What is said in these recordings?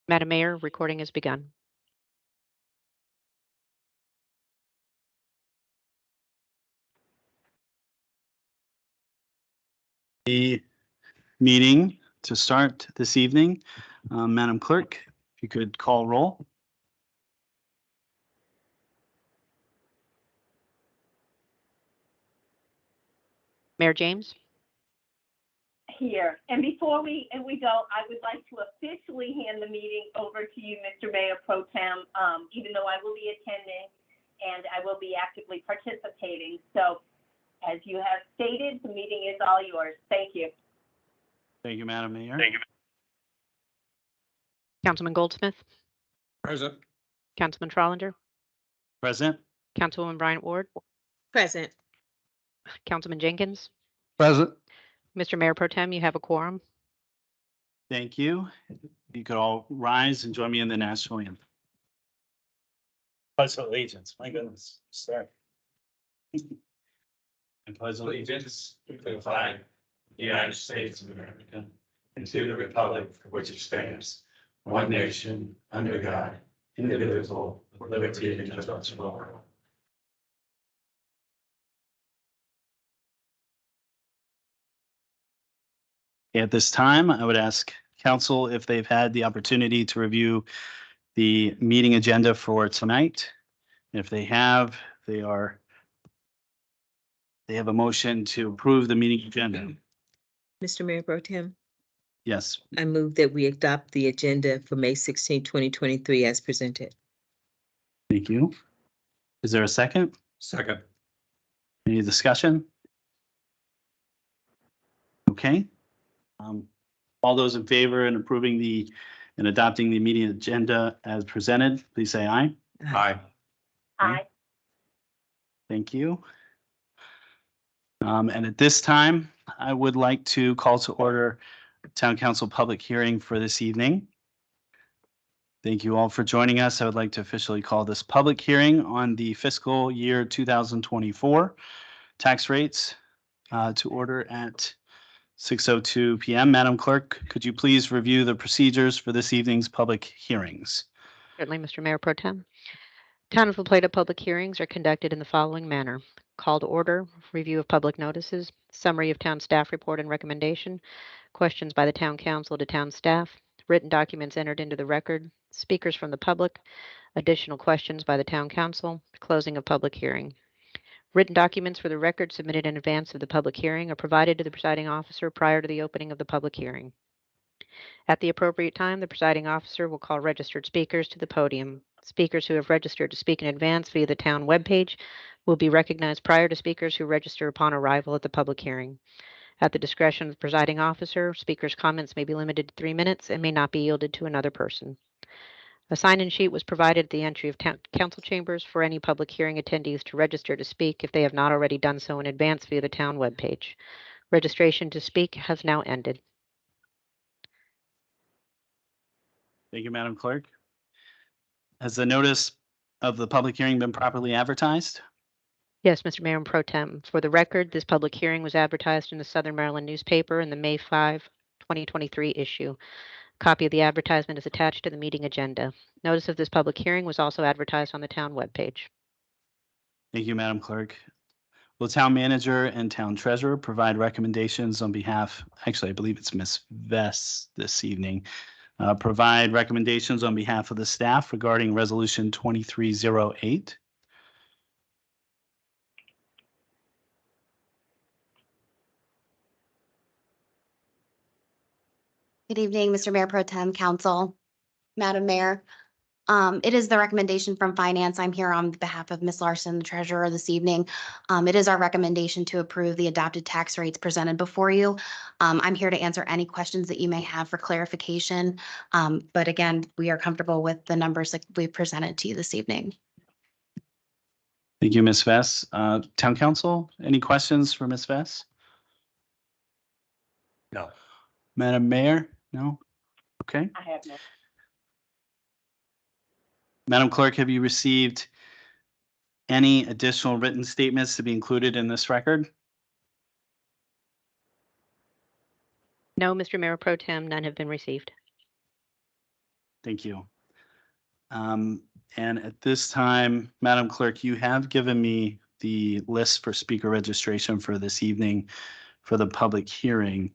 Madam Mayor, recording has begun. The meeting to start this evening. Madam Clerk, if you could call roll. Mayor James, Here. And before we go, I would like to officially hand the meeting over to you, Mr. Mayor Pro Tem, even though I will be attending and I will be actively participating. So as you have stated, the meeting is all yours. Thank you. Thank you, Madam Mayor. Thank you. Councilman Goldsmith, Present. Councilman Trolinger, Present. Councilwoman Bryant Ward, Present. Councilman Jenkins. Present. Mr. Mayor Pro Tem, you have a quorum. Thank you. You could all rise and join me in the national anthem. Pledge allegiance. My goodness. Start. And pledge Allegiance to the flag, of the United States of America, and to the republic for which it stands, one nation, under God, indivisible, with liberty and justice for all. At this time, I would ask council if they've had the opportunity to review the meeting agenda for tonight. If they have, they have a motion to approve the meeting agenda. Mr. Mayor Pro Tem, Yes, I move that we adopt the agenda for May 16, 2023 as presented. thank you. Is there a second? Second. Any discussion? Okay. All those in favor in approving and adopting the meeting agenda as presented, please say aye. Aye. Aye. Thank you. And at this time, I would like to call to order Town Council public hearing for this evening. Thank you all for joining us. I would like to officially call this public hearing on the fiscal year 2024 tax rates to order at 6:02 p.m. Madam Clerk, could you please review the procedures for this evening's public hearings? Certainly, Mr. Mayor Pro Tem. Town of La Plata public hearings are conducted in the following manner. Call to order, review of public notices, summary of town staff report and recommendation, questions by the town council to town staff, written documents entered into the record, speakers from the public, additional questions by the town council, closing of public hearing. Written documents for the record submitted in advance of the public hearing are provided to the presiding officer prior to the opening of the public hearing. At the appropriate time, the presiding officer will call registered speakers to the podium. Speakers who have registered to speak in advance via the town webpage will be recognized prior to speakers who register upon arrival at the public hearing. At the discretion of the presiding officer, speakers' comments may be limited to 3 minutes and may not be yielded to another person. A sign-in sheet was provided at the entry of council chambers for any public hearing attendees to register to speak if they have not already done so in advance via the town webpage. Registration to speak has now ended. Thank you, Madam Clerk. Has the notice of the public hearing been properly advertised? Yes, Mr. Mayor and Pro Tem. For the record, this public hearing was advertised in the Southern Maryland newspaper in the May 5, 2023 issue. A copy of the advertisement is attached to the meeting agenda. Notice of this public hearing was also advertised on the town webpage. Thank you, Madam Clerk. Will town manager and town treasurer provide recommendations on behalf, actually, I believe it's Ms. Vess this evening, provide recommendations on behalf of the staff regarding resolution 2308? Good evening, Mr. Mayor Pro Tem, Council, Madam Mayor. It is the recommendation from Finance. I'm here on behalf of Ms. Larson, the treasurer, this evening. It is our recommendation to approve the adopted tax rates presented before you. I'm here to answer any questions that you may have for clarification. But again, we are comfortable with the numbers that we presented to you this evening. Thank you, Ms. Vess. Town council, any questions for Ms. Vess? No. Madam Mayor? No? Okay. I have no. Madam Clerk, have you received any additional written statements to be included in this record? No, Mr. Mayor Pro Tem, none have been received. Thank you. And at this time, Madam Clerk, you have given me the list for speaker registration for this evening for the public hearing.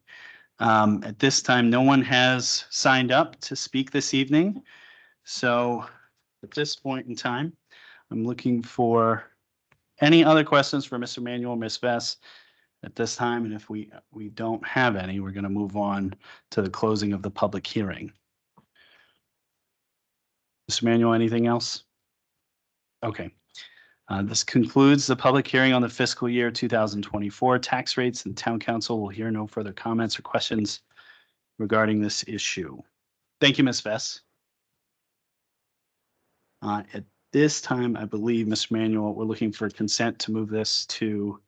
At this time, no one has signed up to speak this evening. So at this point in time, I'm looking for any other questions for Mr. Manuel, Ms. Vess at this time. And if we don't have any, we're going to move on to the closing of the public hearing. Mr. Manuel, anything else? Okay. This concludes the public hearing on the fiscal year 2024 tax rates, and Town Council will hear no further comments or questions regarding this issue. Thank you, Ms. Vess. At this time, I believe, Mr. Manuel, we're looking for consent to move this to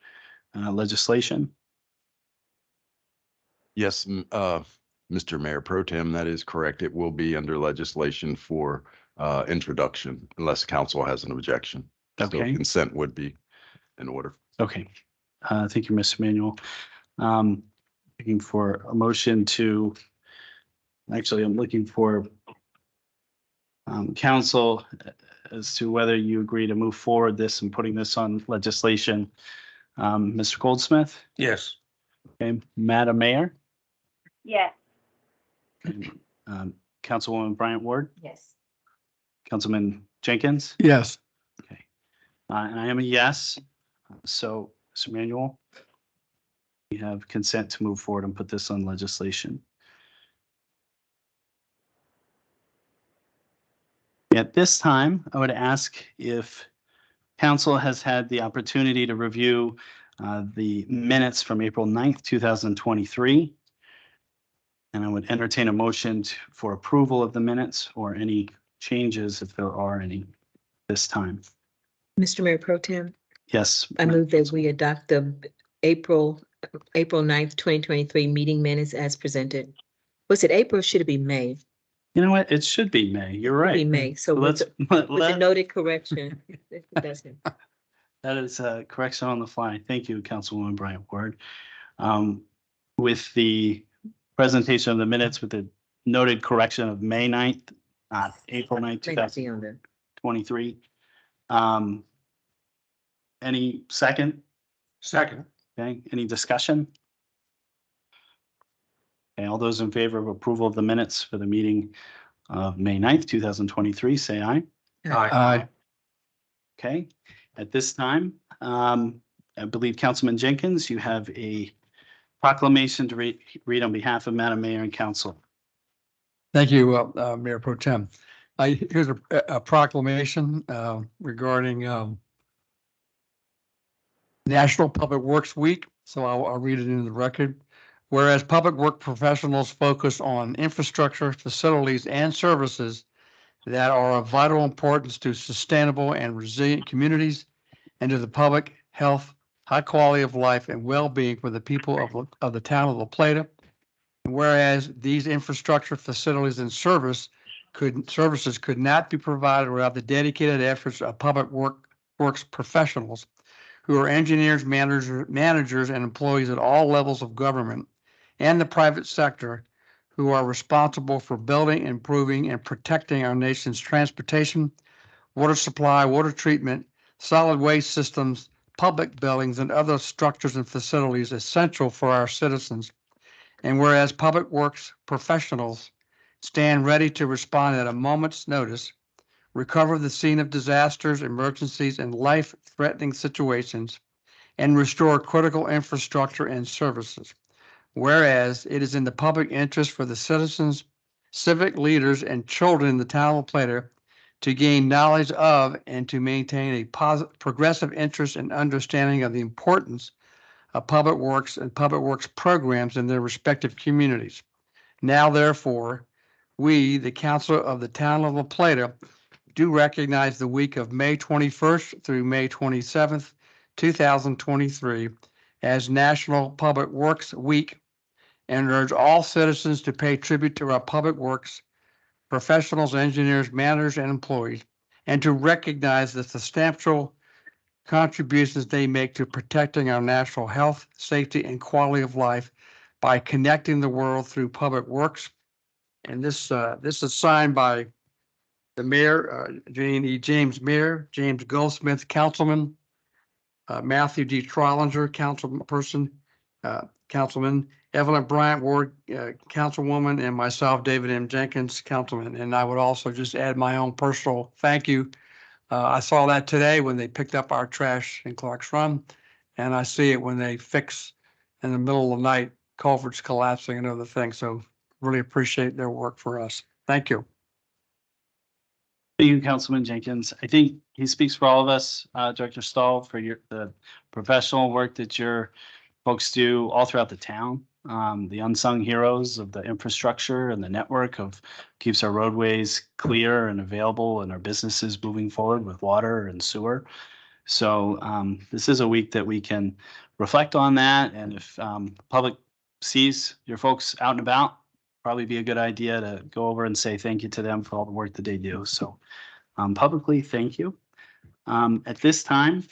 legislation. Yes, Mr. Mayor Pro Tem, that is correct. It will be under legislation for introduction unless council has an objection. So Okay. consent would be in order. Okay. Thank you, Mr. Manuel. Looking for a motion to, actually, I'm looking for council as to whether you agree to move forward this and putting this on legislation. Mr. Goldsmith? Yes. Okay, Madam Mayor? Yes. Councilwoman Bryant Ward? Yes. Councilman Jenkins? Yes. Okay. And I am a yes. So, Mr. Manuel, we have consent to move forward and put this on legislation. At this time, I would ask if council has had the opportunity to review the minutes from April 9th, 2023. And I would entertain a motion for approval of the minutes or any changes if there are any this time. Mr. Mayor Pro Tem, Yes. I move that we adopt the April 9th, 2023 meeting minutes as presented. Was it April or should it be May? You know what? It should be May. You're It'd be right. May, so Let's, with the noted correction. That's it. that is a correction on the fly. Thank you, Councilwoman Bryant Ward. With the presentation of the minutes with the noted correction of May 9th, not April 9th, May not be on there. 2023. Any second? Second. Okay, any discussion? Okay, all those in favor of approval of the minutes for the meeting of May 9th, 2023, say aye. Aye. Okay, at this time, I believe Councilman Jenkins, you have a proclamation to read on behalf of Madam Mayor and Council. Thank you, Mayor Pro Tem. Here's a proclamation regarding National Public Works Week. So I'll read it into the record. Whereas public work professionals focus on infrastructure, facilities, and services that are of vital importance to sustainable and resilient communities and to the public health, high quality of life, and well-being for the people of the town of La Plata. Whereas these infrastructure, facilities, and services could not be provided without the dedicated efforts of public works professionals who are engineers, managers, and employees at all levels of government and the private sector who are responsible for building, improving, and protecting our nation's transportation, water supply, water treatment, solid waste systems, public buildings, and other structures and facilities essential for our citizens. And whereas public works professionals stand ready to respond at a moment's notice, recover the scene of disasters, emergencies, and life-threatening situations, and restore critical infrastructure and services. Whereas it is in the public interest for the citizens, civic leaders, and children in the town of La Plata to gain knowledge of and to maintain a progressive interest and understanding of the importance of public works and public works programs in their respective communities. Now, therefore, we, the Council of the Town of La Plata, do recognize the week of May 21st through May 27th, 2023 as National Public Works Week and urge all citizens to pay tribute to our public works professionals, engineers, managers, and employees, and to recognize the substantial contributions they make to protecting our national health, safety, and quality of life by connecting the world through public works And this is signed by the mayor, Jane E. James Mayor, James Goldsmith, councilman, Matthew D. Trollinger, councilman, Evelyn Bryant Ward, councilwoman, and myself, David M. Jenkins, councilman. And I would also just add my own personal thank you. I saw that today when they picked up our trash in Clark's Run, and I see it when they fix in the middle of the night, culverts collapsing and other things. So really appreciate their work for us. Thank you. Thank you, Councilman Jenkins. I think he speaks for all of us, Director Stahl, for the professional work that your folks do all throughout the town. The unsung heroes of the infrastructure and the network of keeps our roadways clear and available and our businesses moving forward with water and sewer. So this is a week that we can reflect on that. And if public sees your folks out and about, probably be a good idea to go over and say thank you to them for all the work that they do. So publicly, thank you. At this time,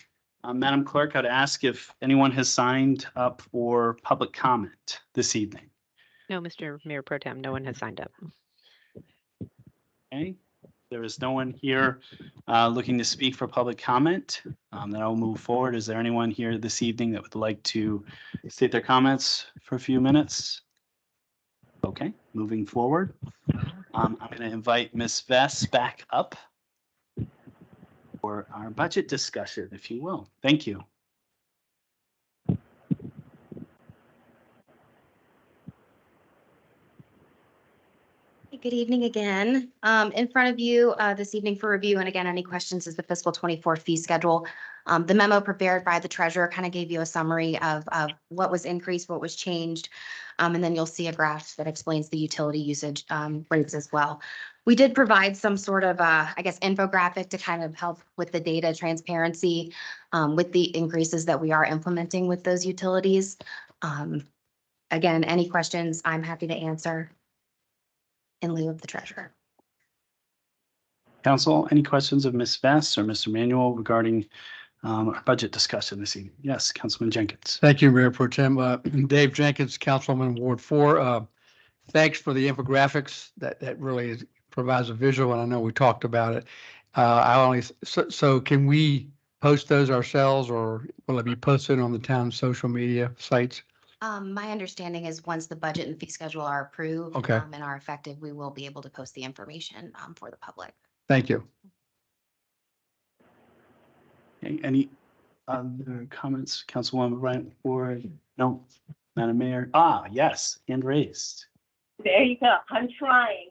Madam Clerk, I'd ask if anyone has signed up for public comment this evening. No, Mr. Mayor Pro Tem, no one has signed up. Okay, there is no one here looking to speak for public comment. Then I'll move forward. Is there anyone here this evening that would like to state their comments for a few minutes? Okay, moving forward. I'm going to invite Ms. Vess back up for our budget discussion, if you will. Thank you. Good evening again. In front of you this evening for review, and again, any questions, is the fiscal 24 fee schedule. The memo prepared by the treasurer kind of gave you a summary of what was increased, what was changed. And then you'll see a graph that explains the utility usage rates as well. We did provide some sort of, I guess, infographic to kind of help with the data transparency with the increases that we are implementing with those utilities. Again, any questions, I'm happy to answer in lieu of the treasurer. Council, any questions of Ms. Vess or Mr. Manuel regarding our budget discussion this evening? Yes, Councilman Jenkins. Thank you, Mayor Pro Tem. Dave Jenkins, Councilman Ward 4. Thanks for the infographics. That really provides a visual, and I know we talked about it. So can we post those ourselves, or will it be posted on the town social media sites? My understanding is once the budget and fee schedule are approved Okay. and are effective, we will be able to post the information for the public. Thank you. Okay, any other comments, Councilwoman Bryant Ward? No, Madam Mayor. Yes, hand raised. There you go. I'm trying.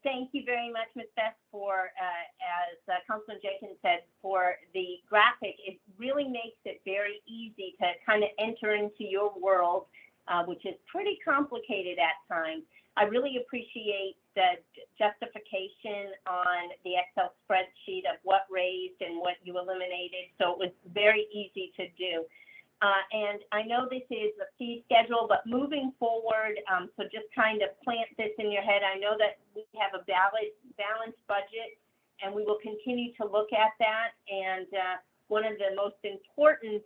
Thank you very much, Ms. Beth, for, as Councilman Jenkins said, for the graphic. It really makes it very easy to kind of enter into your world, which is pretty complicated at times. I really appreciate the justification on the Excel spreadsheet of what raised and what you eliminated. So it was very easy to do. And I know this is a fee schedule, but moving forward, so just kind of plant this in your head. I know that we have a balanced budget, and we will continue to look at that. And one of the most important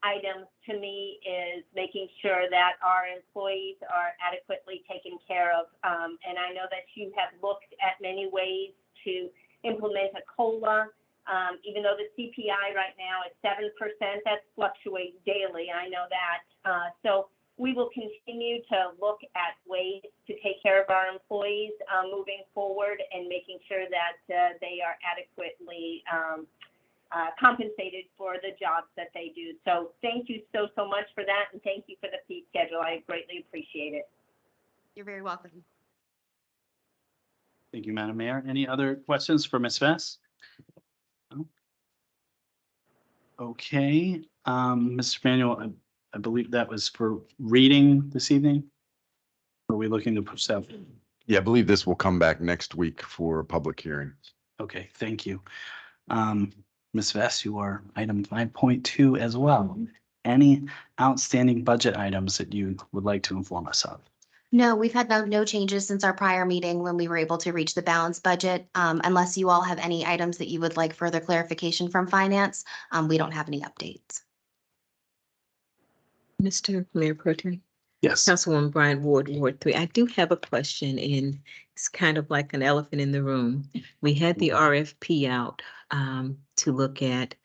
items to me is making sure that our employees are adequately taken care of. And I know that you have looked at many ways to implement a COLA. Even though the CPI right now is 7%, that fluctuates daily. I know that. So we will continue to look at ways to take care of our employees moving forward and making sure that they are adequately compensated for the jobs that they do. So thank you so much for that. And thank you for the fee schedule. I greatly appreciate it. You're very welcome. Thank you, Madam Mayor. Any other questions for Ms. Vess? No? Okay, Mr. Manuel, I believe that was for reading this evening. Or are we looking to push that? Yeah, I believe this will come back next week for a public hearing. Okay, thank you. Ms. Vess, you are item 5.2 as well. Any outstanding budget items that you would like to inform us of? No, we've had no changes since our prior meeting when we were able to reach the balanced budget. Unless you all have any items that you would like further clarification from finance, we don't have any updates. Mr. Mayor Pro Tem. Yes. Councilwoman Bryant Ward, Ward 3. I do have a question, and it's kind of like an elephant in the room. We had the RFP out to look at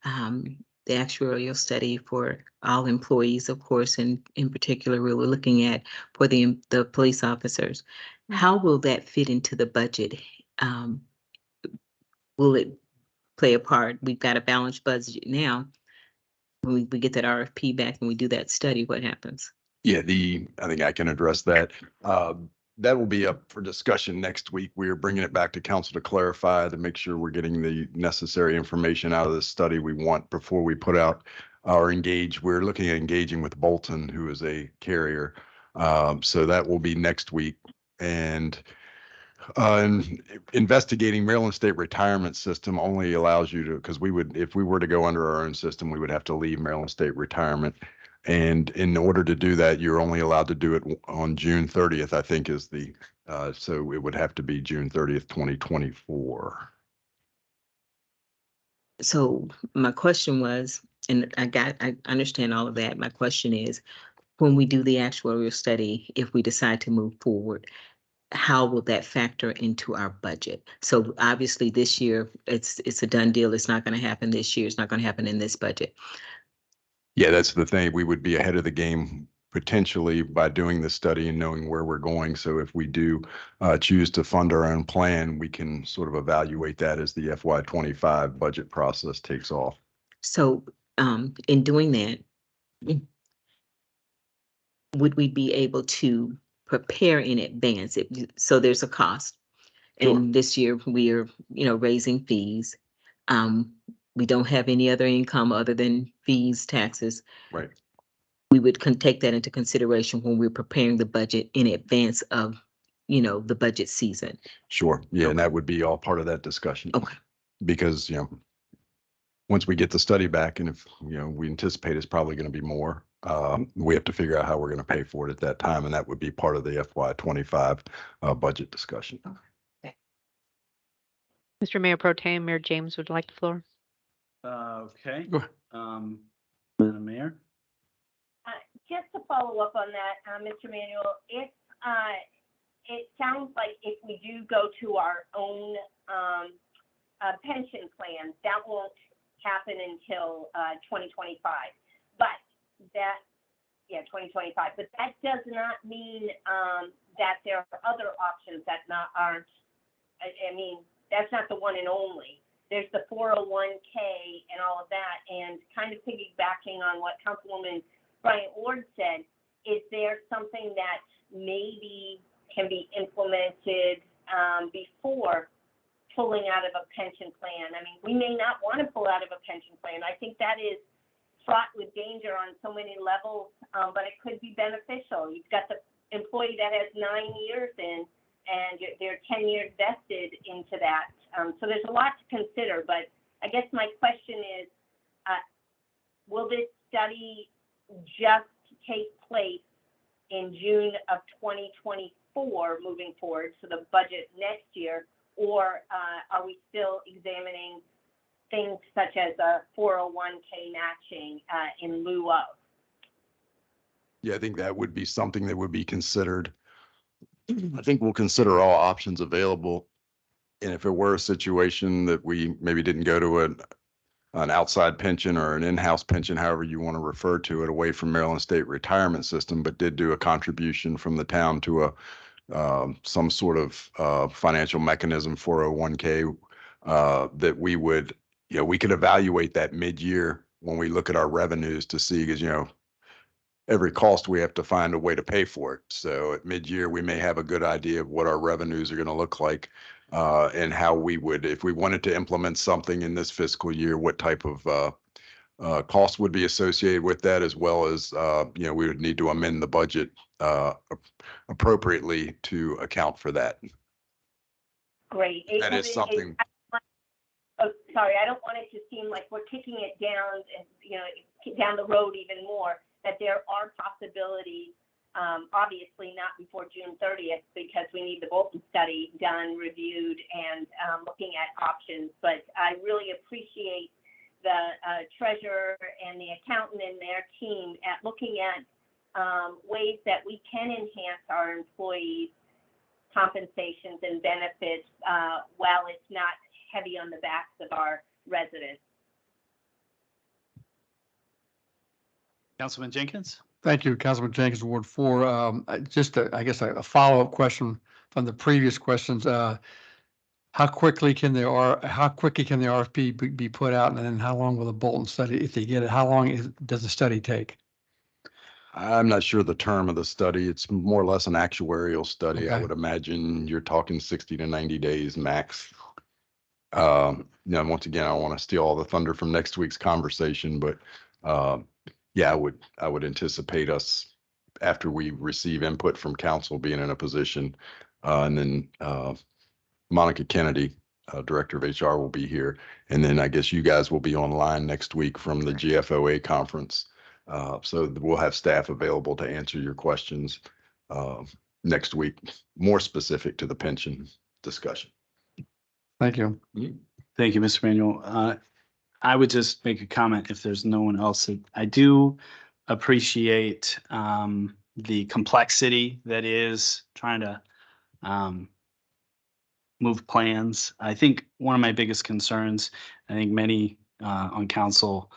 the actuarial study for all employees, of course, and in particular, we were looking at for the police officers. How will that fit into the budget? Will it play a part? We've got a balanced budget now. When we get that RFP back and we do that study, what happens? Yeah, I think I can address that. That will be up for discussion next week. We are bringing it back to council to clarify, to make sure we're getting the necessary information out of this study we want before we put out or engage. We're looking at engaging with Bolton, who is a carrier. So that will be next week. And investigating Maryland State Retirement System only allows you to, because if we were to go under our own system, we would have to leave Maryland State Retirement. And in order to do that, you're only allowed to do it on June 30th, I think is so it would have to be June 30th, 2024. So my question was, and I understand all of that. My question is, when we do the actuarial study, if we decide to move forward, how will that factor into our budget? So obviously this year, it's a done deal. It's not going to happen this year. It's not going to happen in this budget. Yeah, that's the thing. We would be ahead of the game potentially by doing the study and knowing where we're going. So if we do choose to fund our own plan, we can sort of evaluate that as the FY25 budget process takes off. So in doing that, would we be able to prepare in advance? So there's a cost. Sure. And this year we are, raising fees. We don't have any other income other than fees, taxes. Right. We would take that into consideration when we're preparing the budget in advance of, the budget season. Sure. Yeah. Okay. And that would be all part of that discussion. Okay. Because, once we get the study back and if, we anticipate it's probably going to be more, we have to figure out how we're going to pay for it at that time. And that would be part of the FY25 budget discussion. Mr. Mayor Pro Tem, Mayor James would like the floor. Okay. Go ahead. Madam Mayor? Just to follow up on that, Mr. Manuel, it sounds like if we do go to our own pension plan, that won't happen until 2025. But 2025. But that does not mean that there are other options that aren't. I mean, that's not the one and only. There's the 401k and all of that. And kind of piggybacking on what Councilwoman Bryant Ward said, is there something that maybe can be implemented before pulling out of a pension plan? I mean, we may not want to pull out of a pension plan. I think that is fraught with danger on so many levels, but it could be beneficial. You've got the employee that has 9 years in, and they're 10 years vested into that. So there's a lot to consider, but I guess my question is, will this study just take place in June of 2024 moving forward, so the budget next year, or are we still examining things such as a 401k matching in lieu of? Yeah, I think that would be something that would be considered. I think we'll consider all options available. And if it were a situation that we maybe didn't go to an outside pension or an in-house pension, however you want to refer to it, away from Maryland State Retirement System, but did do a contribution from the town to some sort of financial mechanism, 401k, that we would, we could evaluate that mid-year when we look at our revenues to see, because, every cost we have to find a way to pay for it. So at mid-year, we may have a good idea of what our revenues are going to look like and how we would, if we wanted to implement something in this fiscal year, what type of cost would be associated with that, as well as, we would need to amend the budget appropriately to account for that. Great. That is something. Oh, sorry, I don't want it to seem like we're kicking it down and, down the road even more, that there are possibilities, obviously not before June 30th, because we need the Bolton study done, reviewed, and looking at options. But I really appreciate the treasurer and the accountant and their team at looking at ways that we can enhance our employees' compensations and benefits while it's not heavy on the backs of our residents. Councilman Jenkins? Thank you, Councilman Jenkins, Ward 4. I guess a follow-up question from the previous questions. How quickly can the RFP be put out? And then how long will the Bolton study, if they get it, how long does the study take? I'm not sure the term of the study. It's more or less an actuarial study. I Okay. would imagine you're talking 60 to 90 days max. Once again, I don't want to steal all the thunder from next week's conversation, but yeah, I would anticipate us, after we receive input from council, being in a position, and then Monica Kennedy, Director of HR, will be here. And then I guess you guys will be online next week from the GFOA conference. So we'll have staff available to answer your questions next week, more specific to the pension discussion. Thank you. Thank you, Mr. Manuel. I would just make a comment if there's no one else. I do appreciate the complexity that is trying to move plans. I think one of my biggest concerns, I think many on council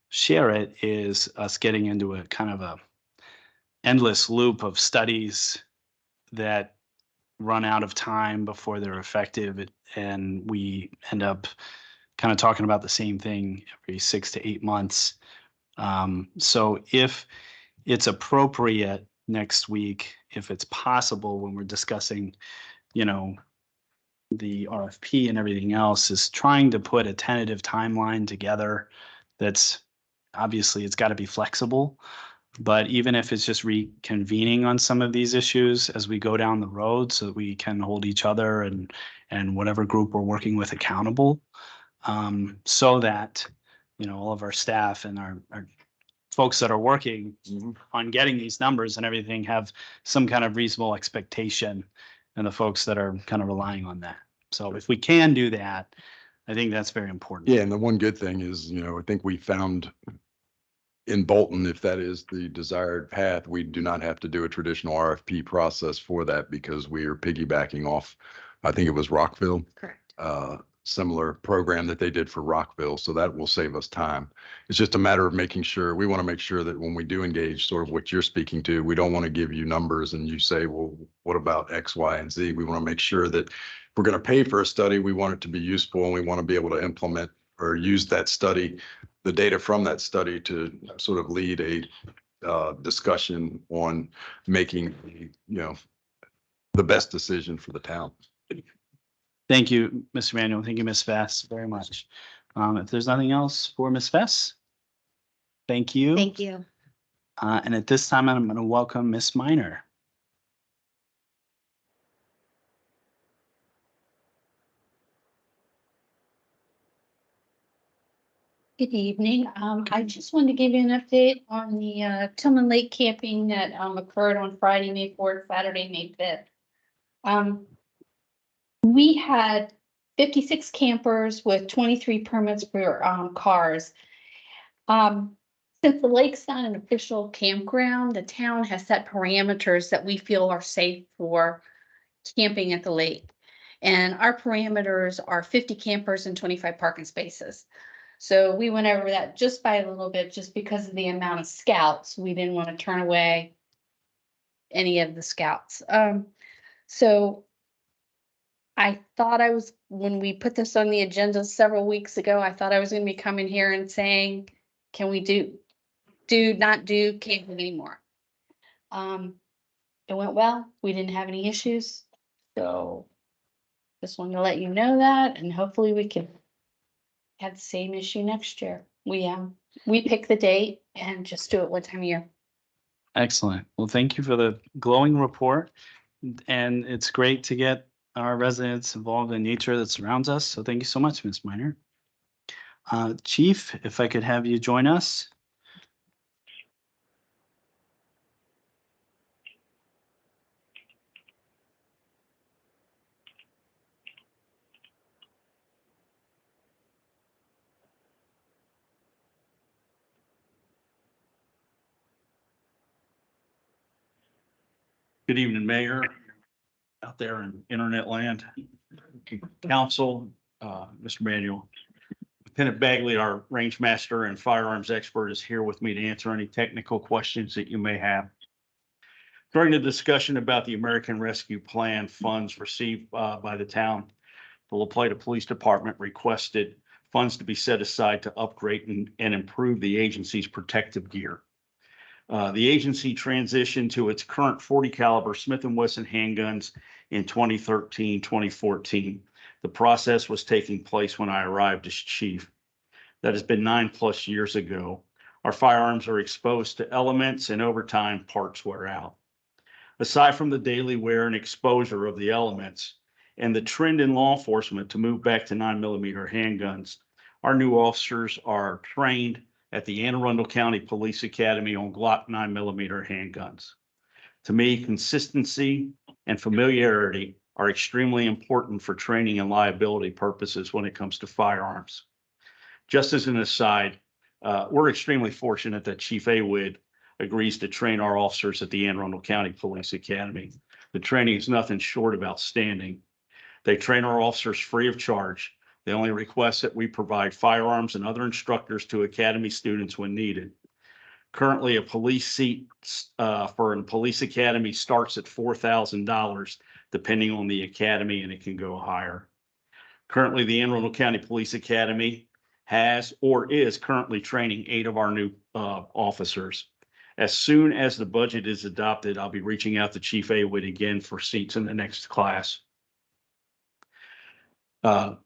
share it, is us getting into a kind of a endless loop of studies that run out of time before they're effective, and we end up kind of talking about the same thing every 6 to 8 months. So if it's appropriate next week, if it's possible, when we're discussing, the RFP and everything else, is trying to put a tentative timeline together that's, obviously it's got to be flexible, but even if it's just reconvening on some of these issues as we go down the road, so that we can hold each other and whatever group we're working with accountable, so that, all of our staff and our folks that are working on getting these numbers and everything have some kind of reasonable expectation, and the folks that are kind of relying on that. So if we can do that, I think that's very important. Yeah, and the one good thing is, I think we found in Bolton, if that is the desired path, we do not have to do a traditional RFP process for that, because we are piggybacking off, I think it was Rockville. Correct. Similar program that they did for Rockville. So that will save us time. It's just a matter of making sure, we want to make sure that when we do engage, sort of what you're speaking to, we don't want to give you numbers and you say, well, what about X, Y, and Z? We want to make sure that if we're going to pay for a study, we want it to be useful, and we want to be able to implement or use that study, the data from that study, to sort of lead a discussion on making, the best decision for the town. Thank you, Mr. Manuel. Thank you, Ms. Vess, very much. If there's nothing else for Ms. Vess, thank you. Thank you. And at this time, I'm going to welcome Ms. Minor. Good evening. I just wanted to give you an update on the Tillman Lake camping that occurred on Friday, May 4th, Saturday, May 5th. We had 56 campers with 23 permits for cars. Since the lake's not an official campground, the town has set parameters that we feel are safe for camping at the lake. And our parameters are 50 campers and 25 parking spaces. So we went over that just by a little bit, just because of the amount of scouts. We didn't want to turn away any of the scouts. So I thought when we put this on the agenda several weeks ago, I thought I was going to be coming here and saying, can we not do camping anymore? It went well. We didn't have any issues. So just wanted to let you know that, and hopefully we can have the same issue next year. We pick the date and just do it one time a year. Excellent. Well, thank you for the glowing report. And it's great to get our residents involved in nature that surrounds us. So thank you so much, Ms. Minor. Chief, if I could have you join us. Good evening, Mayor, out there in internet land, council, Mr. Manuel. Lieutenant Bagley, our range master and firearms expert, is here with me to answer any technical questions that you may have. During the discussion about the American Rescue Plan funds received by the town, the La Plata Police Department requested funds to be set aside to upgrade and improve the agency's protective gear. The agency transitioned to its current 40 caliber Smith & Wesson handguns in 2013, 2014. The process was taking place when I arrived as chief. That has been 9+ years ago. Our firearms are exposed to elements, and over time, parts wear out. Aside from the daily wear and exposure of the elements and the trend in law enforcement to move back to 9mm handguns, our new officers are trained at the Anne Arundel County Police Academy on Glock 9mm handguns. To me, consistency and familiarity are extremely important for training and liability purposes when it comes to firearms. Just as an aside, we're extremely fortunate that Chief Awood agrees to train our officers at the Anne Arundel County Police Academy. The training is nothing short of outstanding. They train our officers free of charge. They only request that we provide firearms and other instructors to Academy students when needed. Currently, a police seat for a police academy starts at $4,000, depending on the academy, and it can go higher. Currently, the Anne Arundel County Police Academy has or is currently training 8 of our new officers. As soon as the budget is adopted, I'll be reaching out to Chief Awood again for seats in the next class.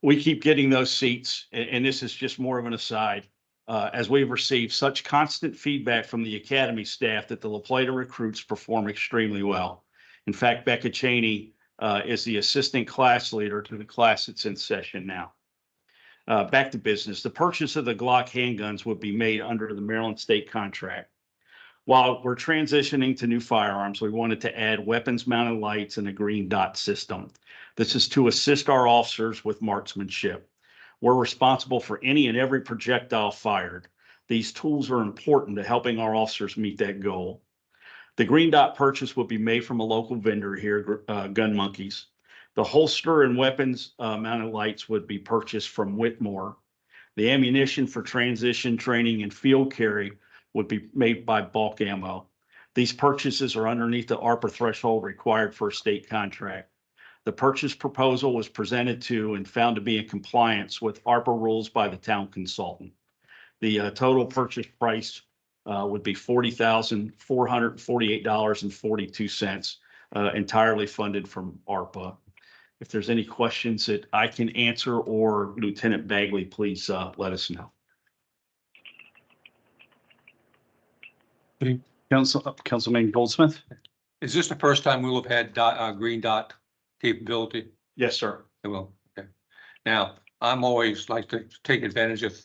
We keep getting those seats, and this is just more of an aside, as we've received such constant feedback from the academy staff that the La Plata recruits perform extremely well. In fact, Becca Cheney is the assistant class leader to the class that's in session now. Back to business. The purchase of the Glock handguns would be made under the Maryland state contract. While we're transitioning to new firearms, we wanted to add weapons mounted lights and a green dot system. This is to assist our officers with marksmanship. We're responsible for any and every projectile fired. These tools are important to helping our officers meet that goal. The green dot purchase will be made from a local vendor here, Gun Monkeys. The holster and weapons mounted lights would be purchased from Whitmore. The ammunition for transition training and field carry would be made by Bulk Ammo. These purchases are underneath the ARPA threshold required for a state contract. The purchase proposal was presented to and found to be in compliance with ARPA rules by the town consultant. The total purchase price would be $40,448.42, entirely funded from ARPA. If there's any questions that I can answer, or Lieutenant Bagley, please let us know. Councilman Goldsmith? Is this the first time we'll have had green dot capability? Yes, sir. Well, okay. Now, I'm always like to take advantage of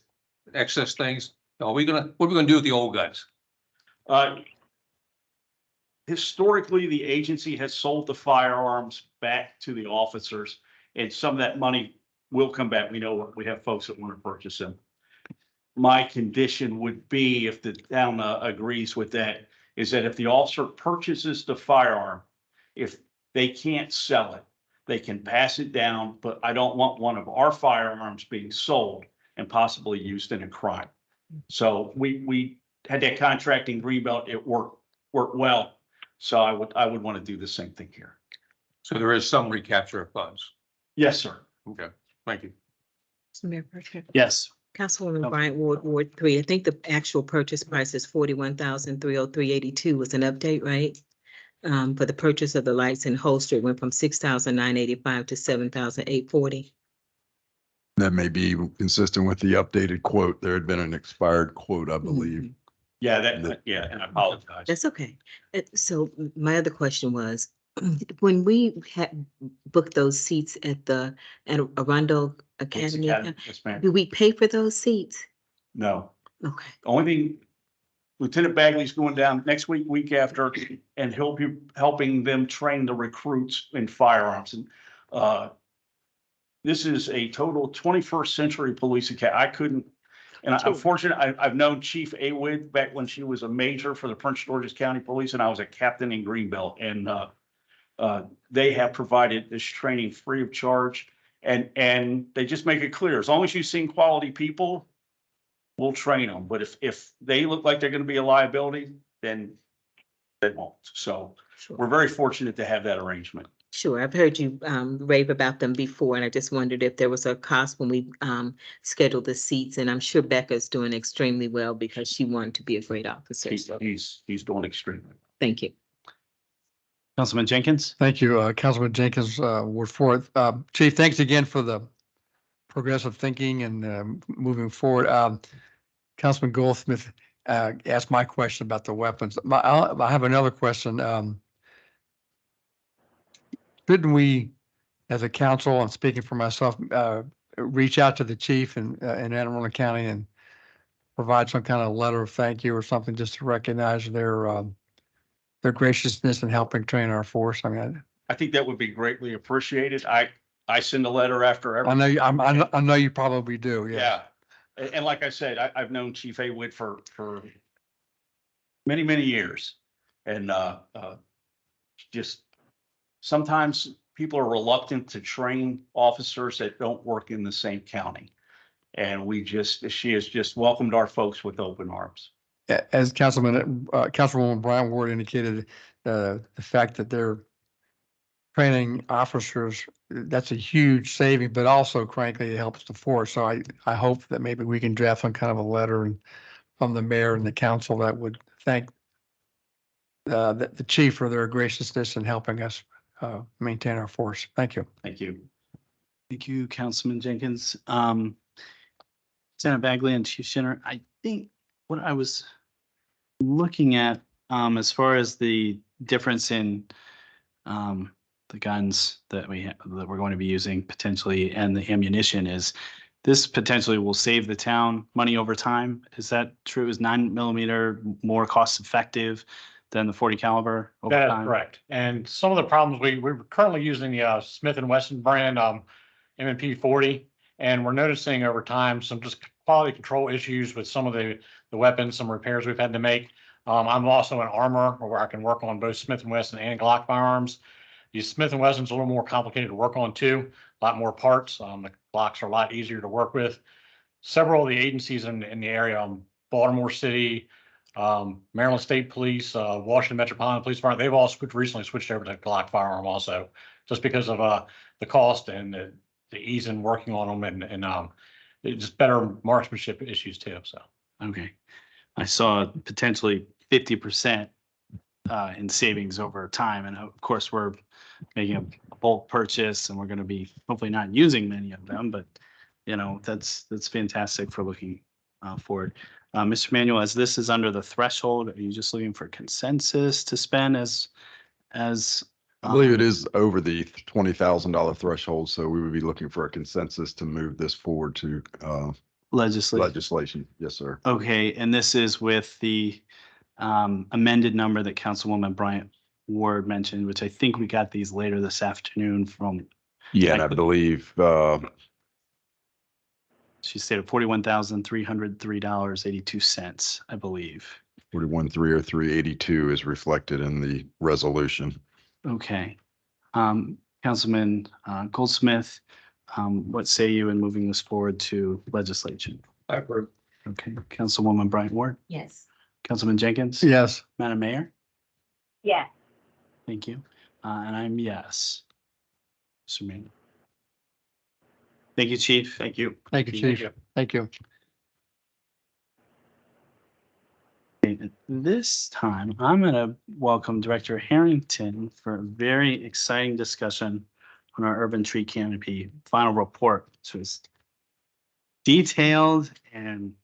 excess things. What are we gonna do with the old guns? Historically, the agency has sold the firearms back to the officers, and some of that money will come back. We know we have folks that want to purchase them. My condition would be, if the town agrees with that, is that if the officer purchases the firearm, if they can't sell it, they can pass it down, but I don't want one of our firearms being sold and possibly used in a crime. So we had that contract in Greenbelt. It worked well. So I would want to do the same thing here. So there is some recapture of funds. Yes, sir. Okay, thank you. Mr. Mayor Pro Tem. Yes. Councilwoman Bryant, Ward 3, I think the actual purchase price is $41,303.82 was an update, right? For the purchase of the lights and holster, it went from $6,985 to $7,840. That may be consistent with the updated quote. There had been an expired quote, I believe. Yeah, yeah, and I apologize. That's okay. So my other question was, when we had booked those seats at Arundel Academy, Yes, ma'am. do we pay for those seats? No. Okay. Only thing, Lieutenant Bagley's going down next week after, and he'll be helping them train the recruits in firearms. And this is a total 21st century police academy. I couldn't, and I'm fortunate, I've known Chief Awood back when she was a major for the Prince George's County Police, and I was a captain in Greenbelt. And They have provided this training free of charge. And they just make it clear, as long as you've seen quality people, we'll train them. But if they look like they're gonna be a liability, then they won't. So Sure. we're very fortunate to have that arrangement. Sure, I've heard you rave about them before, and I just wondered if there was a cost when we scheduled the seats, and I'm sure Becca's doing extremely well because she wanted to be a great officer. So He's doing extremely well. thank you. Councilman Jenkins? Thank you, Councilman Jenkins, Ward 4. Chief, thanks again for the progressive thinking and moving forward. Councilman Goldsmith asked my question about the weapons. I have another question. Shouldn't we, as a council, and speaking for myself, reach out to the chief in Anne Arundel County and provide some kind of letter of thank you or something just to recognize their graciousness in helping train our force? I mean, I think that would be greatly appreciated. I send a letter after every. I know, I know you probably do, yeah. Yeah. And like I said, I've known Chief Haywood for many, many years. And just sometimes people are reluctant to train officers that don't work in the same county. And she has just welcomed our folks with open arms. As Councilwoman Brian Ward indicated, the fact that they're training officers, that's a huge saving, but also frankly, it helps the force. So I hope that maybe we can draft some kind of a letter from the mayor and the council that would thank the chief for their graciousness in helping us maintain our force. Thank you. Thank you. Thank you, Councilman Jenkins. Senator Bagley and Chief Schinner, I think what I was looking at, as far as the difference in the guns that we're going to be using potentially and the ammunition, is this potentially will save the town money over time. Is that true? Is 9mm more cost effective than the 40 caliber over That is time? correct. And some of the problems, we're currently using the Smith & Wesson brand M&P 40, and we're noticing over time some just quality control issues with some of the weapons, some repairs we've had to make. I'm also an armor where I can work on both Smith & Wesson and Glock firearms. The Smith & Wesson's a little more complicated to work on too, a lot more parts. The Glocks are a lot easier to work with. Several of the agencies in the area, Baltimore City, Maryland State Police, Washington Metropolitan Police Department, they've all recently switched over to Glock firearm also, just because of the cost and the ease in working on them and just better marksmanship issues too. So. Okay. I saw potentially 50% in savings over time. And of course, we're making a bulk purchase and we're going to be hopefully not using many of them, but that's fantastic for looking forward. Mr. Manuel, as this is under the threshold, are you just looking for consensus to spend as I believe it is over the $20,000 threshold, so we would be looking for a consensus to move this forward to legislation. Yes, sir. Okay, and this is with the amended number that Councilwoman Bryant Ward mentioned, which I think we got these later this afternoon from. Yeah, and I believe she stated $41,303.82, I believe. 41,303.82 is reflected in the resolution. Okay. Councilman Goldsmith, what say you in moving this forward to legislation? I approve. Okay, Councilwoman Bryant Ward, Yes. Councilman Jenkins? Yes. Madam Mayor? Yes. Thank you. And I'm yes. Mr. Mayor. Thank you, Chief. Thank you. Thank you, Chief. Thank you. At this time, I'm going to welcome Director Harrington for a very exciting discussion on our urban tree canopy final report, which was detailed and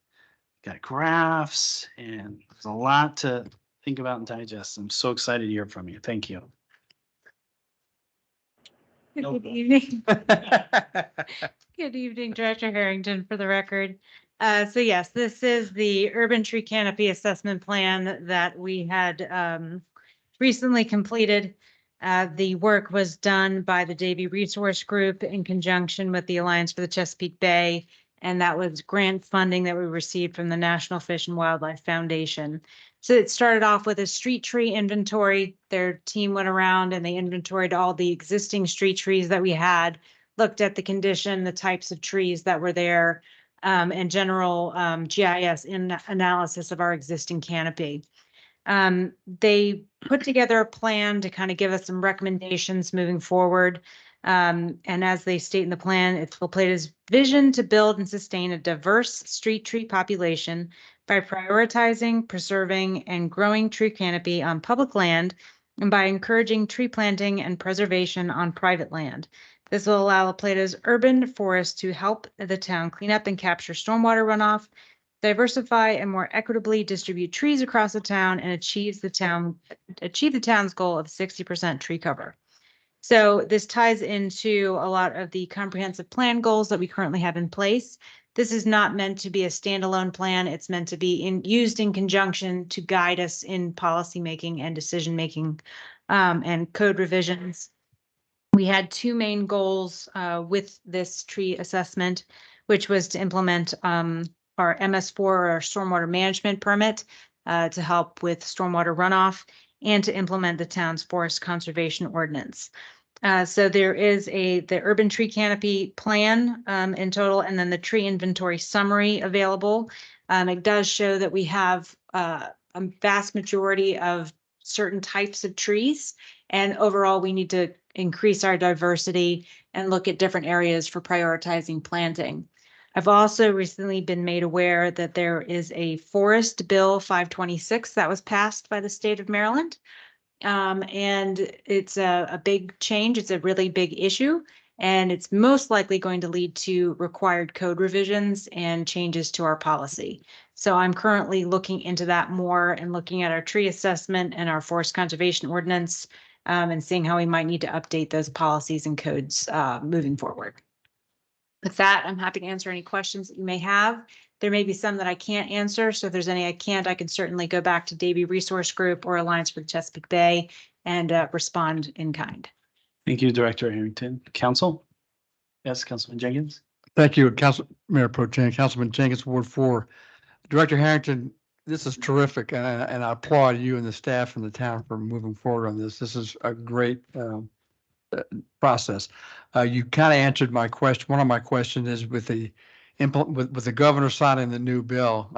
got graphs and there's a lot to think about and digest. I'm so excited to hear from you. Thank you. Good evening. Good evening, Director Harrington, for the record. So yes, this is the urban tree canopy assessment plan that we had recently completed. The work was done by the Davie Resource Group in conjunction with the Alliance for the Chesapeake Bay, and that was grant funding that we received from the National Fish and Wildlife Foundation. So it started off with a street tree inventory. Their team went around and they inventoried all the existing street trees that we had, looked at the condition, the types of trees that were there, and general GIS analysis of our existing canopy. They put together a plan to kind of give us some recommendations moving forward. And as they state in the plan, it's Plata's vision to build and sustain a diverse street tree population by prioritizing, preserving, and growing tree canopy on public land and by encouraging tree planting and preservation on private land. This will allow La Plata's urban forest to help the town clean up and capture stormwater runoff, diversify and more equitably distribute trees across the town, and achieve the town's goal of 60% tree cover. So this ties into a lot of the comprehensive plan goals that we currently have in place. This is not meant to be a standalone plan. It's meant to be used in conjunction to guide us in policymaking and decision-making and code revisions. We had two main goals with this tree assessment, which was to implement our MS4, or our stormwater management permit, to help with stormwater runoff, and to implement the town's forest conservation ordinance. So there is the urban tree canopy plan in total, and then the tree inventory summary available. It does show that we have a vast majority of certain types of trees, and overall we need to increase our diversity and look at different areas for prioritizing planting. I've also recently been made aware that there is a Forest Bill 526 that was passed by the state of Maryland. And it's a big change. It's a really big issue, and it's most likely going to lead to required code revisions and changes to our policy. So I'm currently looking into that more and looking at our tree assessment and our forest conservation ordinance, and seeing how we might need to update those policies and codes moving forward. With that, I'm happy to answer any questions that you may have. There may be some that I can't answer, so if there's any I can't, I can certainly go back to Davie Resource Group or Alliance for the Chesapeake Bay and respond in kind. Thank you, Director Harrington. Council? Yes, Councilman Jenkins? Thank you, Mayor Pro Tem, Councilman Jenkins, Ward 4. Director Harrington, this is terrific, and I applaud you and the staff and the town for moving forward on this. This is a great process. You kind of answered my question. One of my questions is with the with the governor signing the new bill.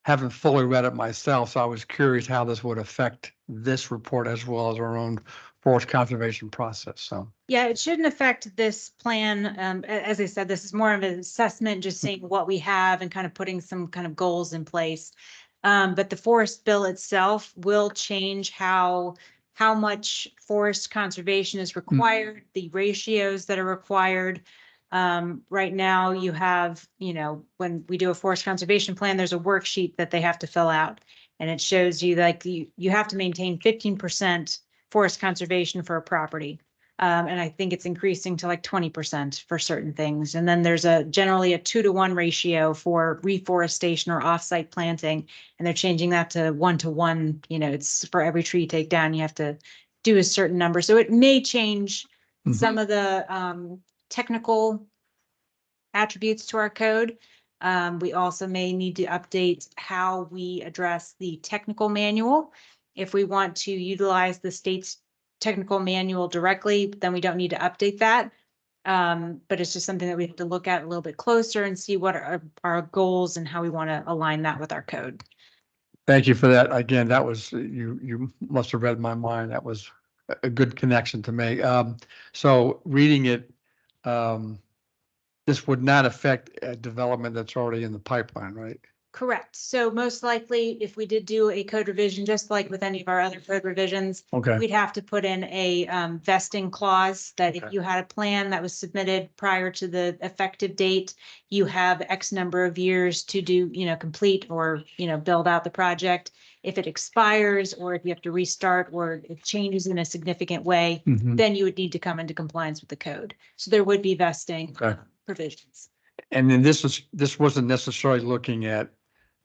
Haven't fully read it myself, so I was curious how this would affect this report as well as our own forest conservation process. So yeah, it shouldn't affect this plan. As I said, this is more of an assessment, just seeing what we have and kind of putting some kind of goals in place. But the forest bill itself will change how much forest conservation is required, the ratios that are required. Right now you have, when we do a forest conservation plan, there's a worksheet that they have to fill out, and it shows you like you have to maintain 15% forest conservation for a property. And I think it's increasing to like 20% for certain things. And then there's generally a 2-to-1 ratio for reforestation or offsite planting. And they're changing that to 1-to-1. It's for every tree you take down, you have to do a certain number. So it may change some of the technical attributes to our code. We also may need to update how we address the technical manual. If we want to utilize the state's technical manual directly, then we don't need to update that. But it's just something that we have to look at a little bit closer and see what are our goals and how we want to align that with our code. thank you for that. Again, that was, you must have read my mind. That was a good connection to make. So reading it, this would not affect a development that's already in the pipeline, right? Correct. So most likely, if we did do a code revision, just like with any of our other code revisions, Okay. we'd have to put in a vesting clause that if Okay. you had a plan that was submitted prior to the effective date, you have X number of years to do, complete or, build out the project. If it expires, or if you have to restart, or it changes in a significant way, Mhm. then you would need to come into compliance with the code. So there would be vesting Okay. provisions. And then this wasn't necessarily looking at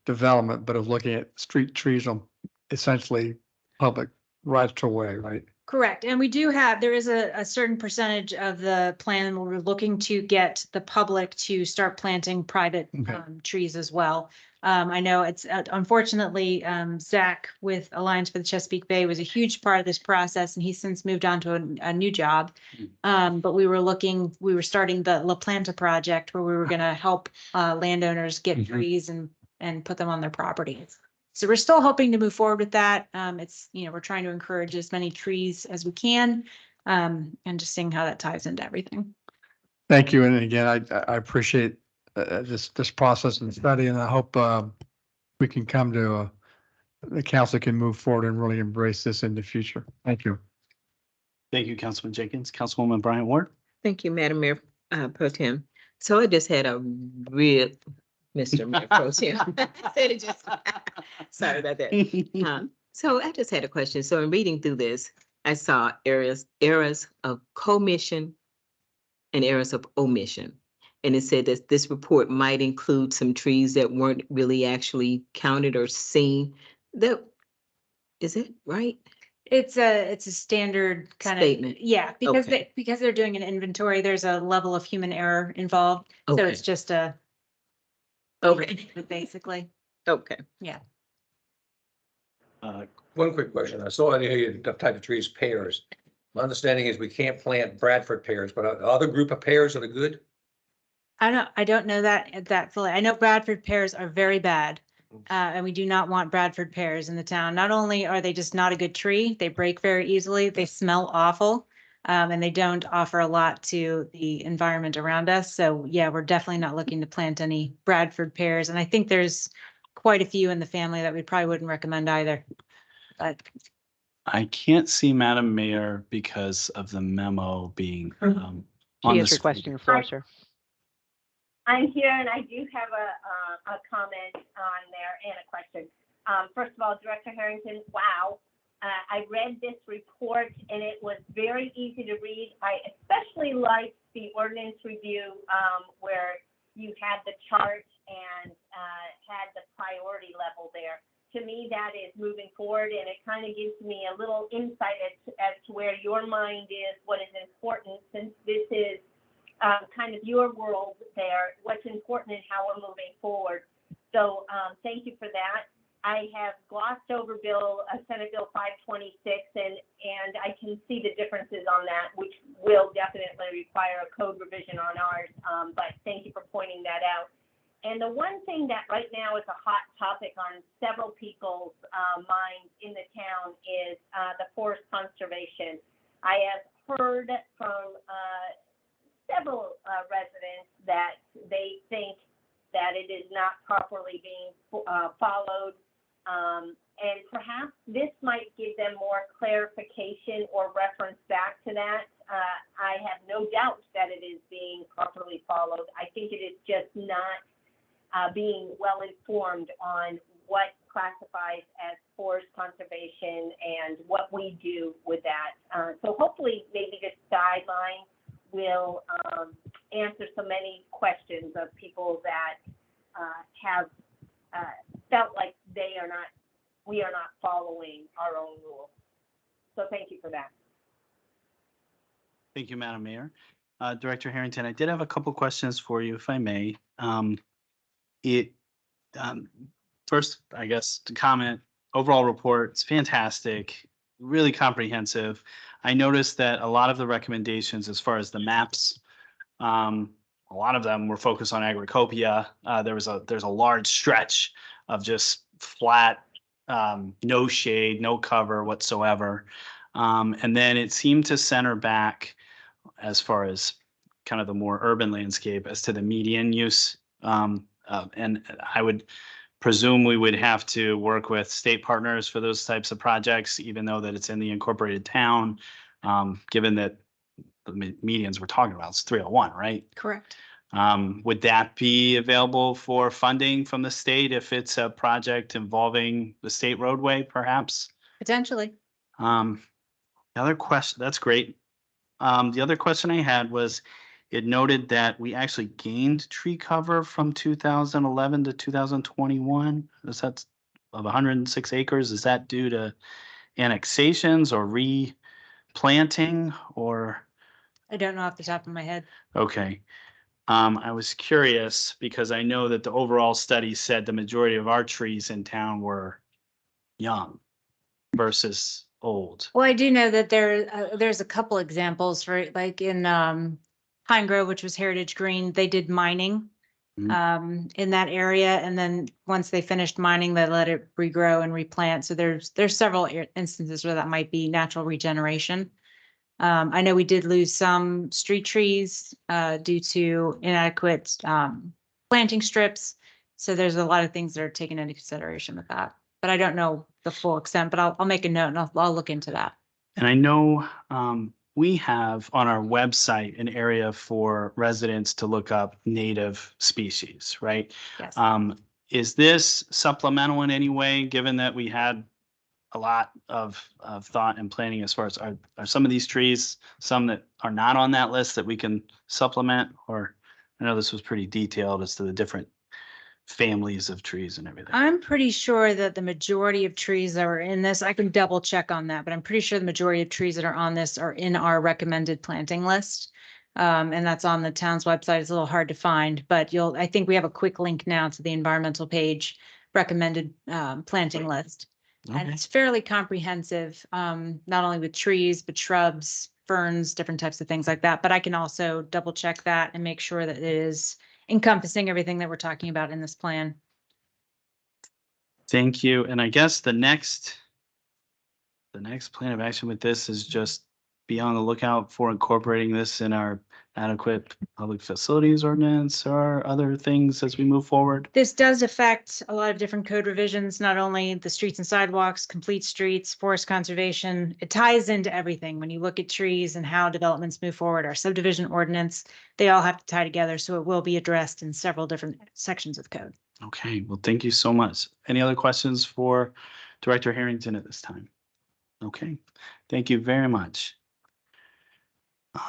development, but of looking at street trees on essentially public rights of way, right? Correct. And there is a certain percentage of the plan where we're looking to get the public to start planting private Okay. trees as well. I know it's unfortunately, Zach with Alliance for the Chesapeake Bay was a huge part of this process, and he's since moved on to a new job. But we were starting the La Planta project where we were gonna help landowners get Mhm. trees and put them on their property. So we're still hoping to move forward with that. We're trying to encourage as many trees as we can, and just seeing how that ties into everything. Thank you. And again, I appreciate this process and study, and I hope we can come to the council can move forward and really embrace this in the future. Thank you. Thank you, Councilman Jenkins. Councilwoman Bryant Ward. Thank you, Madam Mayor, Pro Tem. So I just had a real, Mr. Mayor Pro Tem. I said it just, sorry about that. So I just had a question. So in reading through this, I saw errors of commission and errors of omission. And it said that this report might include some trees that weren't really actually counted or seen. Is it right? It's a standard kind of. Statement. Yeah, because Okay. because they're doing an inventory, there's a level of human error involved. So Okay. it's just a, Okay, basically, okay. yeah. One quick question. I saw in here the type of trees, pears. My understanding is we can't plant Bradford pears, but other group of pears that are good? I don't know that fully. I know Bradford pears are very bad. And we do not want Bradford pears in the town. Not only are they just not a good tree, they break very easily, they smell awful. And they don't offer a lot to the environment around us. So yeah, we're definitely not looking to plant any Bradford pears. And I think there's quite a few in the family that we probably wouldn't recommend either. But I can't see Madam Mayor because of the memo being on She the is screen. requesting the floor, sir. I'm here and I do have a comment on there and a question. First of all, Director Harrington, wow. I read this report and it was very easy to read. I especially liked the ordinance review where you had the chart and had the priority level there. To me, that is moving forward, and it kind of gives me a little insight as to where your mind is, what is important, since this is kind of your world there, what's important and how we're moving forward. So thank you for that. I have glossed over Senate Bill 526, and I can see the differences on that, which will definitely require a code revision on ours, but thank you for pointing that out. And the one thing that right now is a hot topic on several people's minds in the town is the forest conservation. I have heard from several residents that they think that it is not properly being followed. And perhaps this might give them more clarification or reference back to that. I have no doubt that it is being properly followed. I think it is just not being well informed on what classifies as forest conservation and what we do with that. So hopefully maybe this guideline will answer so many questions of people that have felt like we are not following our own rules. So thank you for that. Thank you, Madam Mayor. Director Harrington, I did have a couple questions for you, if I may. First, I guess, to comment, overall report, it's fantastic, really comprehensive. I noticed that a lot of the recommendations as far as the maps, a lot of them were focused on Agricopia. There's a large stretch of just flat, no shade, no cover whatsoever. And then it seemed to center back as far as kind of the more urban landscape as to the median use. And I would presume we would have to work with state partners for those types of projects, even though that it's in the incorporated town, given that the medians we're talking about is 301, right? correct. Would that be available for funding from the state if it's a project involving the state roadway, perhaps? Potentially. The other question, that's great. The other question I had was, it noted that we actually gained tree cover from 2011 to 2021. Is that of 106 acres? Is that due to annexations or replanting or? I don't know off the top of my head. Okay. I was curious because I know that the overall study said the majority of our trees in town were young versus old. Well, I do know that there's a couple examples for like in Pine Grove, which was Heritage Green, they did mining in that area. And then once they finished mining, they let it regrow and replant. So there's several instances where that might be natural regeneration. I know we did lose some street trees due to inadequate planting strips. So there's a lot of things that are taken into consideration with that. But I don't know the full extent, but I'll make a note and I'll look into that. And I know we have on our website an area for residents to look up native species, right? Yes. Is this supplemental in any way, given that we had a lot of thought and planning as far as are some of these trees, some that are not on that list that we can supplement? Or I know this was pretty detailed as to the different families of trees and everything. I'm pretty sure that the majority of trees that are in this, I can double check on that, but I'm pretty sure the majority of trees that are on this are in our recommended planting list. And that's on the town's website. It's a little hard to find, but I think we have a quick link now to the environmental page recommended planting list. And Okay. it's fairly comprehensive, not only with trees, but shrubs, ferns, different types of things like that. But I can also double check that and make sure that it is encompassing everything that we're talking about in this plan. Thank you. And I guess the next plan of action with this is just be on the lookout for incorporating this in our adequate public facilities ordinance or other things as we move forward. This does affect a lot of different code revisions, not only the streets and sidewalks, complete streets, forest conservation. It ties into everything. When you look at trees and how developments move forward, our subdivision ordinance, they all have to tie together. So it will be addressed in several different sections of code. Okay, well, thank you so much. Any other questions for Director Harrington at this time? Okay, thank you very much.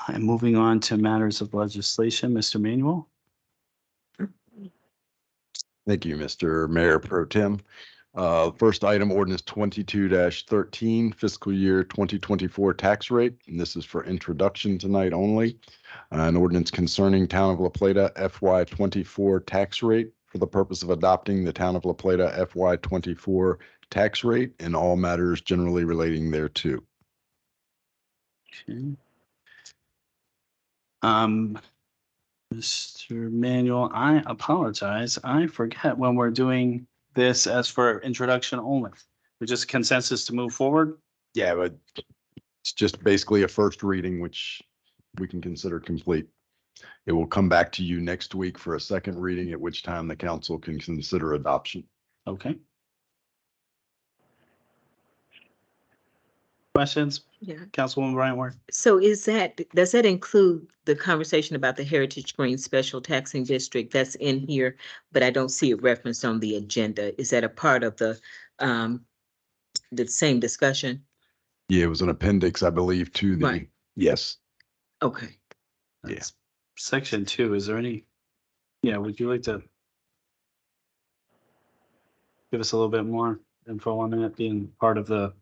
And moving on to matters of legislation, Mr. Manuel. Thank you, Mr. Mayor Pro Tem. First item, ordinance 22-13, fiscal year 2024 tax rate. And this is for introduction tonight only. An ordinance concerning Town of La Plata FY24 tax rate for the purpose of adopting the Town of La Plata FY24 tax rate and all matters generally relating thereto. Okay. Mr. Manuel, I apologize. I forget when we're doing this as for introduction only. We just consensus to move forward? Yeah, but it's just basically a first reading, which we can consider complete. It will come back to you next week for a second reading, at which time the council can consider adoption. Okay. Questions? Yeah. Councilwoman Bryant Ward? So does that include the conversation about the Heritage Green Special Taxing District that's in here, but I don't see it referenced on the agenda? Is that a part of the same discussion? Yeah, it was an appendix, I believe, to the, Right. Yes. Okay. Yeah. That's Section 2, is there any, would you like to give us a little bit more info on that being part of the,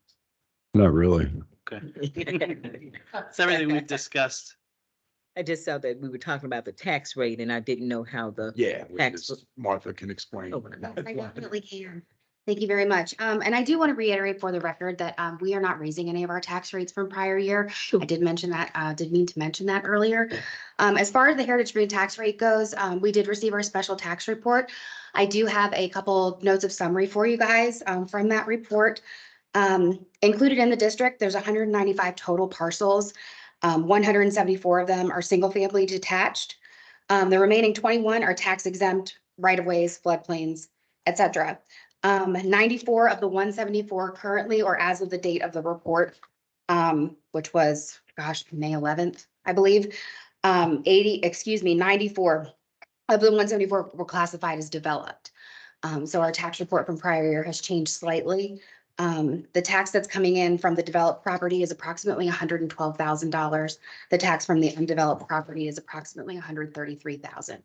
Not really. okay. It's everything we've discussed. I just saw that we were talking about the tax rate and I didn't know how the. Yeah, Tax- Martha can explain. Oh, I definitely can. Thank you very much. And I do want to reiterate for the record that we are not raising any of our tax rates from prior year. I did mention that, did mean to mention that earlier. As far as the Heritage Green tax rate goes, we did receive our special tax report. I do have a couple notes of summary for you guys from that report. Included in the district, there's 195 total parcels. 174 of them are single family detached. The remaining 21 are tax exempt right of ways, floodplains, etc. 94 of the 174 currently, or as of the date of the report, which was, May 11th, I believe. 94 of the 174 were classified as developed. So our tax report from prior year has changed slightly. The tax that's coming in from the developed property is approximately $112,000. The tax from the undeveloped property is approximately $133,000.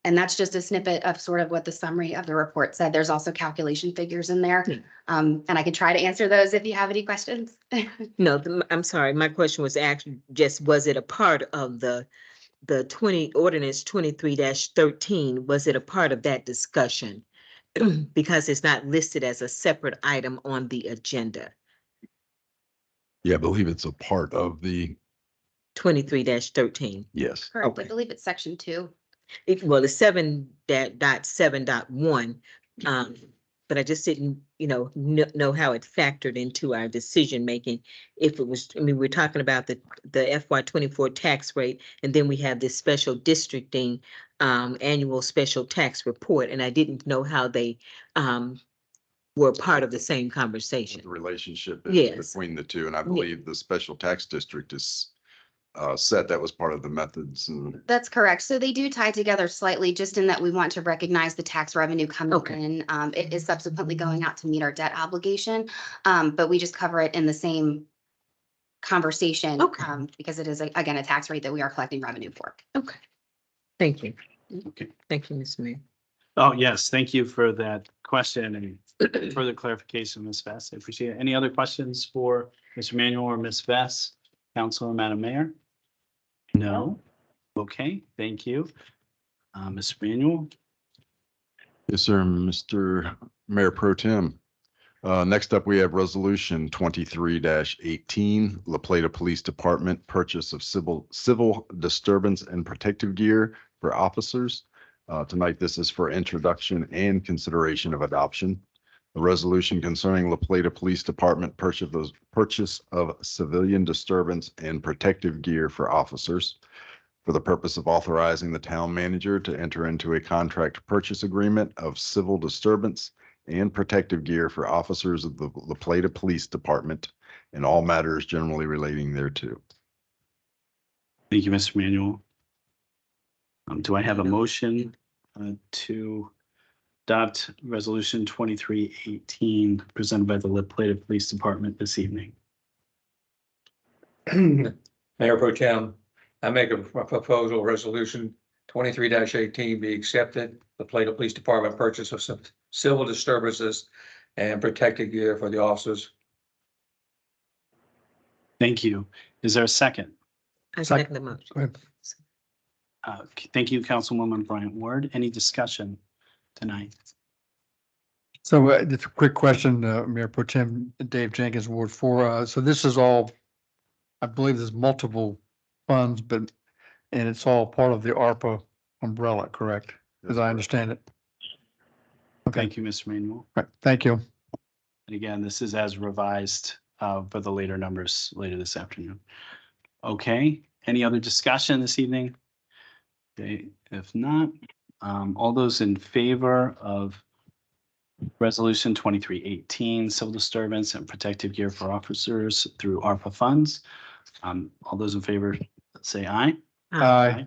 And that's just a snippet of sort of what the summary of the report said. There's also calculation figures in there. And I can try to answer those if you have any questions. No, I'm sorry. My question was actually just, was it a part of the the ordinance 23-13, was it a part of that discussion? Because it's not listed as a separate item on the agenda, Yeah, I believe it's a part of the, 23-13. yes. Correct. I Okay. believe it's section 2. Well, it's 7.7.1. But I just didn't, know how it factored into our decision making. If it was, I mean, we're talking about the FY24 tax rate, and then we have this special districting annual special tax report, and I didn't know how they were part of the same What conversation. the relationship is Yes. between the two. And I believe the special tax district is said that was part of the methods and That's correct. So they do tie together slightly, just in that we want to recognize the tax revenue coming Okay. in. It is subsequently going out to meet our debt obligation, but we just cover it in the same conversation. Okay. Because it is, again, a tax rate that we are collecting revenue for. Okay. Thank you. Okay. Thank you, Ms. Mayor. Oh, yes, thank you for that question and further clarification, Ms. Vest. I appreciate it. Any other questions for Mr. Manuel or Ms. Vest? Council or Madam Mayor? No? Okay, thank you. Mr. Manuel? yes, sir, Mr. Mayor Pro Tem. Next up, we have Resolution 23-18, La Plata Police Department purchase of civil disturbance and protective gear for officers. Tonight, this is for introduction and consideration of adoption. A resolution concerning La Plata Police Department purchase of civilian disturbance and protective gear for officers for the purpose of authorizing the town manager to enter into a contract purchase agreement of civil disturbance and protective gear for officers of the La Plata Police Department and all matters generally relating thereto. Thank you, Mr. Manuel. Do I have a No. motion to adopt Resolution 2318 presented by the La Plata Police Department this evening? Mayor Pro Tem, I make a proposal, resolution 23-18 be accepted. The Plata Police Department purchase of some civil disturbances and protective gear for the officers. Thank you. Is there a second? I Sec- second the motion. Go ahead. Thank you, Councilwoman Bryant Ward. Any discussion tonight? So just a quick question, Mayor Pro Tem Dave Jenkins, Ward 4. So this is all, I believe there's multiple funds, and it's all part of the ARPA umbrella, correct? As I understand it. Okay, Thank you, Mr. Manuel. right, thank you. And again, this is as revised for the later numbers later this afternoon. Okay, any other discussion this evening? Okay, if not, all those in favor of Resolution 2318, civil disturbance and protective gear for officers through ARPA funds. All those in favor, say aye. Aye.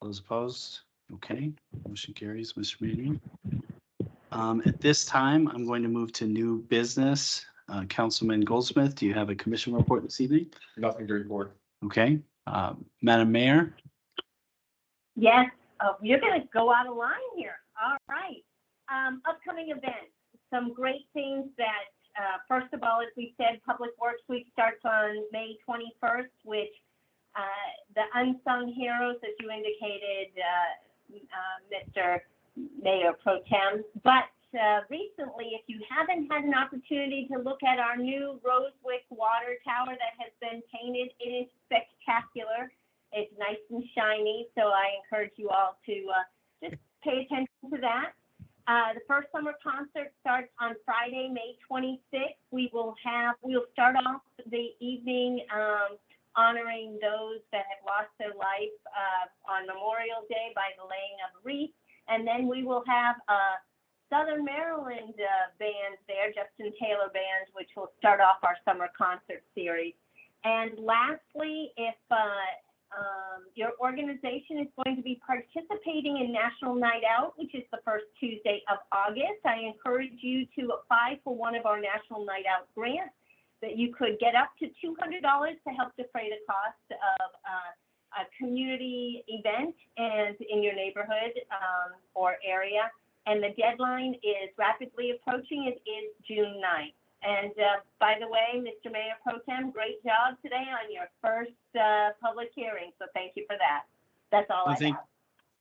Those opposed? Okay, motion carries, Mr. Manuel. At this time, I'm going to move to new business. Councilman Goldsmith, do you have a commission report this evening? Nothing to report. Okay, Madam Mayor? Yes, you're gonna go out of line here. All right. Upcoming events, some great things that, first of all, as we said, Public Works Week starts on May 21st, which the unsung heroes, as you indicated, Mr. Mayor Pro Tem. But recently, if you haven't had an opportunity to look at our new Rosewick water tower that has been painted, it is spectacular. It's nice and shiny, so I encourage you all to just pay attention to that. The first summer concert starts on Friday, May 26th. We'll start off the evening honoring those that have lost their life on Memorial Day by the laying of a wreath. And then we will have a Southern Maryland band there, Justin Taylor Band, which will start off our summer concert series. And lastly, if your organization is going to be participating in National Night Out, which is the first Tuesday of August, I encourage you to apply for one of our National Night Out grants that you could get up to $200 to help defray the cost of a community event and in your neighborhood or area. And the deadline is rapidly approaching. It is June 9th. And by the way, Mr. Mayor Pro Tem, great job today on your first public hearing. So thank you for that. That's all Well, I have.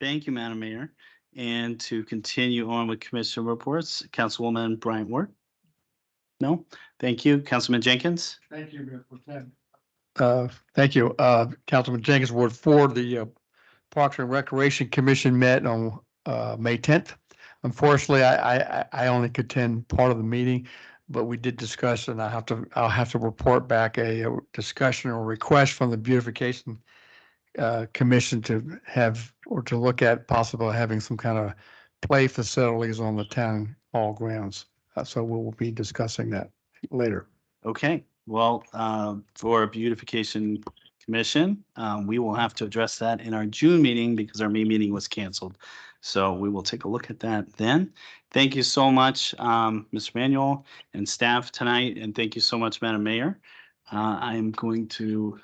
Thank you, Madam Mayor. And to continue on with commission reports, Councilwoman Bryant Ward? No? Thank you. Councilman Jenkins? Thank you, Mayor Pro Tem. Thank you, Councilman Jenkins, Ward 4, the Parks and Recreation Commission met on May 10th. Unfortunately, I only could attend part of the meeting, but we did discuss, and I'll have to report back a discussion or request from the Beautification Commission to have, or to look at possible having some kind of play facilities on the town hall grounds. So we will be discussing that later. Okay, well, for Beautification Commission, we will have to address that in our June meeting because our May meeting was canceled. So we will take a look at that then. Thank you so much, Mr. Manuel and staff tonight, and thank you so much, Madam Mayor. I am going to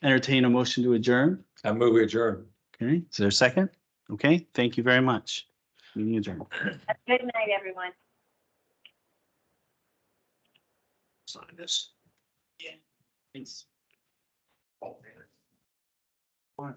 entertain a motion to adjourn. I move we adjourn. Okay, is there a second? Okay, thank you very much. Meeting adjourned. Good night, everyone. Sign this. Thanks. Fine.